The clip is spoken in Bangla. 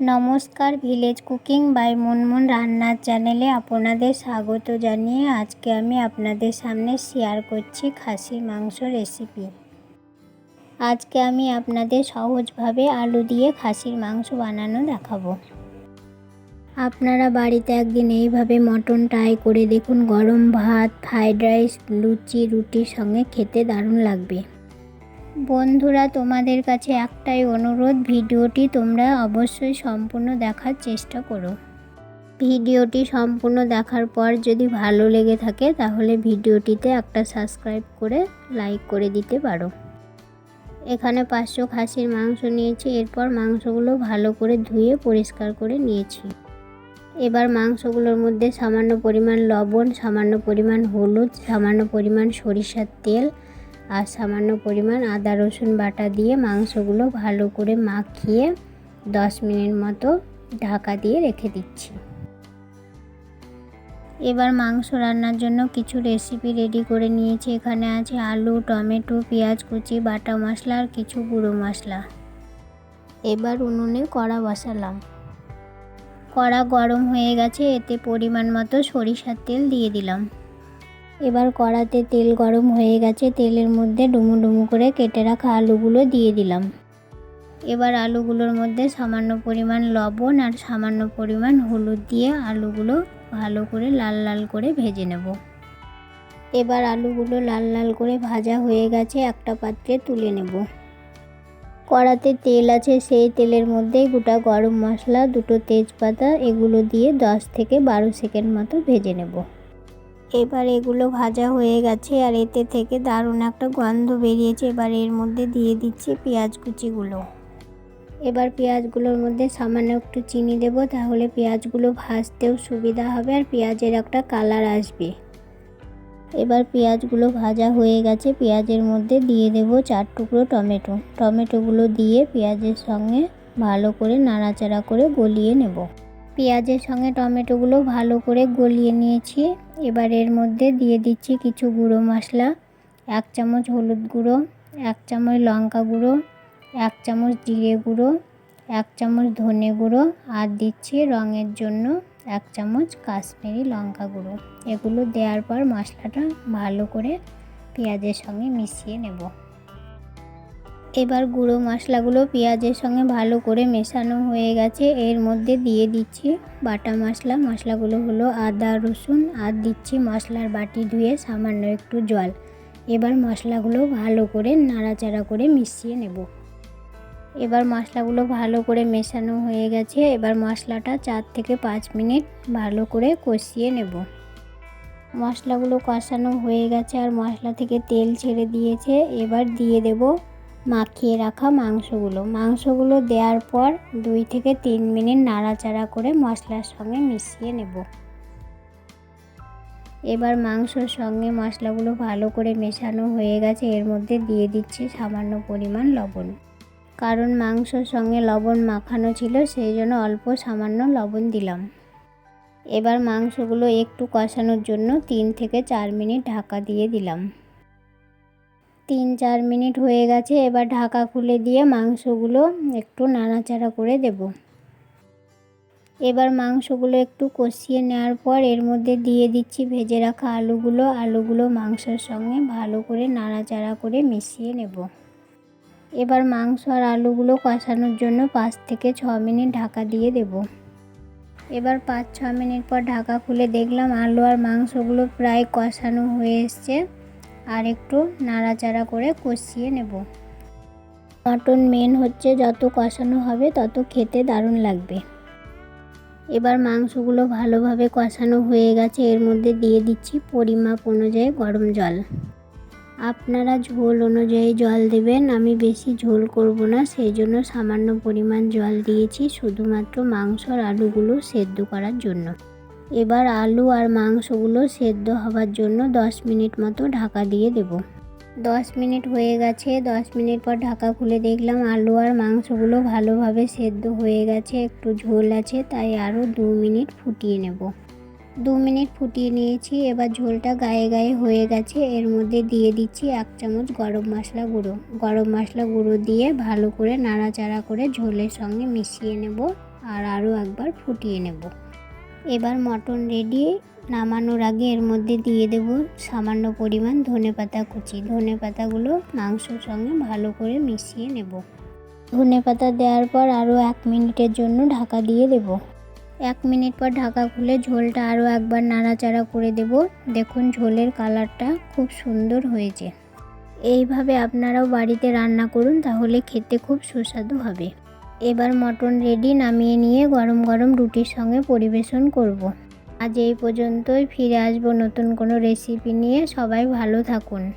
নমস্কার, ভিলেজ কুকিং বাই মুনমুন রান্নার চ্যানেলে আপনাদের স্বাগত জানিয়ে আজকে আমি আপনাদের সামনে শেয়ার করছি খাসির মাংস রেসিপি। আজকে আমি আপনাদের সহজভাবে আলু দিয়ে খাসির মাংস বানানো দেখাবো। আপনারা বাড়িতে একদিন এইভাবে মটন ট্রাই করে দেখুন। গরম ভাত, ফ্রাইড রাইস, লুচি, রুটির সঙ্গে খেতে দারুণ লাগবে। বন্ধুরা, তোমাদের কাছে একটাই অনুরোধ, ভিডিওটি তোমরা অবশ্যই সম্পূর্ণ দেখার চেষ্টা করো। ভিডিওটি সম্পূর্ণ দেখার পর যদি ভালো লেগে থাকে তাহলে ভিডিওটিতে একটা সাবস্ক্রাইব করে লাইক করে দিতে পারো। এখানে 500 খাসির মাংস নিয়েছি। এরপর মাংসগুলো ভালো করে ধুয়ে পরিষ্কার করে নিয়েছি। এবার মাংসগুলোর মধ্যে সামান্য পরিমাণ লবণ, সামান্য পরিমাণ হলুদ, সামান্য পরিমাণ সরিষার তেল আর সামান্য পরিমাণ আদা রসুন বাটা দিয়ে মাংসগুলো ভালো করে মাখিয়ে 10 মিনিট মতো ঢাকা দিয়ে রেখে দিচ্ছি। এবার মাংস রান্নার জন্য কিছু রেসিপি রেডি করে নিয়েছি। এখানে আছে আলু, টমেটো, পেঁয়াজ কুচি, বাটা মশলা আর কিছু গুঁড়ো মশলা। এবার উনুনে কড়া বসালাম। কড়া গরম হয়ে গেছে, এতে পরিমাণ মতো সরিষার তেল দিয়ে দিলাম। এবার কড়াতে তেল গরম হয়ে গেছে, তেলের মধ্যে ডুমু ডুমু করে কেটে রাখা আলুগুলো দিয়ে দিলাম। এবার আলুগুলোর মধ্যে সামান্য পরিমাণ লবণ আর সামান্য পরিমাণ হলুদ দিয়ে আলুগুলো ভালো করে লাল লাল করে ভেজে নেব। এবার আলুগুলো লাল লাল করে ভাজা হয়ে গেছে, একটা পাত্রে তুলে নেব। কড়াতে তেল আছে, সেই তেলের মধ্যে গোটা গরম মশলা, 2টো তেজপাতা এগুলো দিয়ে 10 থেকে 12 সেকেন্ড মতো ভেজে নেব। এবার এগুলো ভাজা হয়ে গেছে আর এতে থেকে দারুণ একটা গন্ধ বেরিয়েছে। এবার এর মধ্যে দিয়ে দিচ্ছি পেঁয়াজ কুচিগুলো। এবার পেঁয়াজগুলোর মধ্যে সামান্য একটু চিনি দেব, তাহলে পেঁয়াজগুলো ভাজতেও সুবিধা হবে আর পেঁয়াজের একটা কালার আসবে। এবার পেঁয়াজগুলো ভাজা হয়ে গেছে, পেঁয়াজের মধ্যে দিয়ে দেব 4 টুকরো টমেটো। টমেটোগুলো দিয়ে পেঁয়াজের সঙ্গে ভালো করে নাড়াচাড়া করে গলিয়ে নেব। পেঁয়াজের সঙ্গে টমেটোগুলো ভালো করে গলিয়ে নিয়েছি। এবার এর মধ্যে দিয়ে দিচ্ছি কিছু গুঁড়ো মশলা। 1 চামচ হলুদ গুঁড়ো, 1 চামচ লঙ্কা গুঁড়ো, 1 চামচ জিরে গুঁড়ো, 1 চামচ ধনে গুঁড়ো আর দিচ্ছি রঙের জন্য 1 চামচ কাশ্মীরি লঙ্কা গুঁড়ো। এগুলো দেওয়ার পর মশলাটা ভালো করে পেঁয়াজের সঙ্গে মিশিয়ে নেব। এবার গুঁড়ো মশলাগুলো পেঁয়াজের সঙ্গে ভালো করে মেশানো হয়ে গেছে, এর মধ্যে দিয়ে দিচ্ছি বাটা মশলা। মশলাগুলো হলো আদা রসুন আর দিচ্ছি মশলার বাটি ধুয়ে সামান্য একটু জল। এবার মশলাগুলো ভালো করে নাড়াচাড়া করে মিশিয়ে নেব। এবার মশলাগুলো ভালো করে মেশানো হয়ে গেছে, এবার মশলাটা 4 থেকে 5 মিনিট ভালো করে কষিয়ে নেব। মশলাগুলো কষানো হয়ে গেছে আর মশলা থেকে তেল ছেড়ে দিয়েছে। এবার দিয়ে দেব মাখিয়ে রাখা মাংসগুলো দেওয়ার পর 2 থেকে 3 মিনিট নাড়াচাড়া করে মশলার সঙ্গে মিশিয়ে নেব। এবার মাংসর সঙ্গে মশলাগুলো ভালো করে মেশানো হয়ে গেছে, এর মধ্যে দিয়ে দিচ্ছি সামান্য পরিমাণ লবণ। কারণ মাংসর সঙ্গে লবণ মাখানো ছিল, সেই জন্য অল্প সামান্য লবণ দিলাম। এবার মাংসগুলো একটু কষানোর জন্য 3 থেকে 4 মিনিট ঢাকা দিয়ে দিলাম। 3-4 মিনিট হয়ে গেছে, এবার ঢাকা খুলে দিয়ে মাংসগুলো একটু নাড়াচাড়া করে দেব। এবার মাংসগুলো একটু কষিয়ে নেওয়ার পর এর মধ্যে দিয়ে দিচ্ছি ভেজে রাখা আলুগুলো মাংসের সঙ্গে ভালো করে নাড়াচাড়া করে মিশিয়ে নেব। এবার মাংস আর আলুগুলো কষানোর জন্য 5 থেকে 6 মিনিট ঢাকা দিয়ে দেব। এবার 5-6 মিনিট পর ঢাকা খুলে দেখলাম আলু আর মাংসগুলো প্রায় কষানো হয়ে এসছে, আর একটু নাড়াচাড়া করে কষিয়ে নেব। মটন মেন হচ্ছে যত কষানো হবে তত খেতে দারুণ লাগবে। এবার মাংসগুলো ভালোভাবে কষানো হয়ে গেছে, এর মধ্যে দিয়ে দিচ্ছি পরিমাপ অনুযায়ী গরম জল। আপনারা ঝোল অনুযায়ী জল দেবেন, আমি বেশি ঝোল করব না, সেই জন্য সামান্য পরিমাণ জল দিয়েছি শুধুমাত্র মাংস আর আলুগুলো সেদ্ধ করার জন্য। এবার আলু আর মাংসগুলো সেদ্ধ হওয়ার জন্য 10 মিনিট মতো ঢাকা দিয়ে দেব। 10 মিনিট হয়ে গেছে, 10 মিনিট পর ঢাকা খুলে দেখলাম আলু আর মাংসগুলো ভালোভাবে সেদ্ধ হয়ে গেছে, একটু ঝোল আছে, তাই আরও 2 মিনিট ফুটিয়ে নেব। 2 মিনিট ফুটিয়ে নিয়েছি। এবার ঝোলটা গায়ে গায়ে হয়ে গেছে। এর মধ্যে দিয়ে দিচ্ছি 1 চামচ গরম মশলা গুঁড়ো। গরম মশলা গুঁড়ো দিয়ে ভালো করে নাড়াচাড়া করে ঝোলের সঙ্গে মিশিয়ে নেব আর আরও একবার ফুটিয়ে নেব। এবার মটন রেডি। নামানোর আগে এর মধ্যে দিয়ে দেব সামান্য পরিমাণ ধনেপাতা কুচি। ধনেপাতাগুলো মাংসর সঙ্গে ভালো করে মিশিয়ে নেব। ধনেপাতা দেওয়ার পর আরও 1 মিনিটের জন্য ঢাকা দিয়ে দেব। 1 মিনিট পর ঢাকা খুলে ঝোলটা আরও একবার নাড়াচাড়া করে দেব। দেখুন ঝোলের কালারটা খুব সুন্দর হয়েছে। এইভাবে আপনারাও বাড়িতে রান্না করুন, তাহলে খেতে খুব সুস্বাদু হবে। এবার মটন রেডি। নামিয়ে নিয়ে গরম গরম রুটির সঙ্গে পরিবেশন করব। আজ এই পর্যন্তই। ফিরে আসবো নতুন কোনো রেসিপি নিয়ে। সবাই ভালো থাকুন।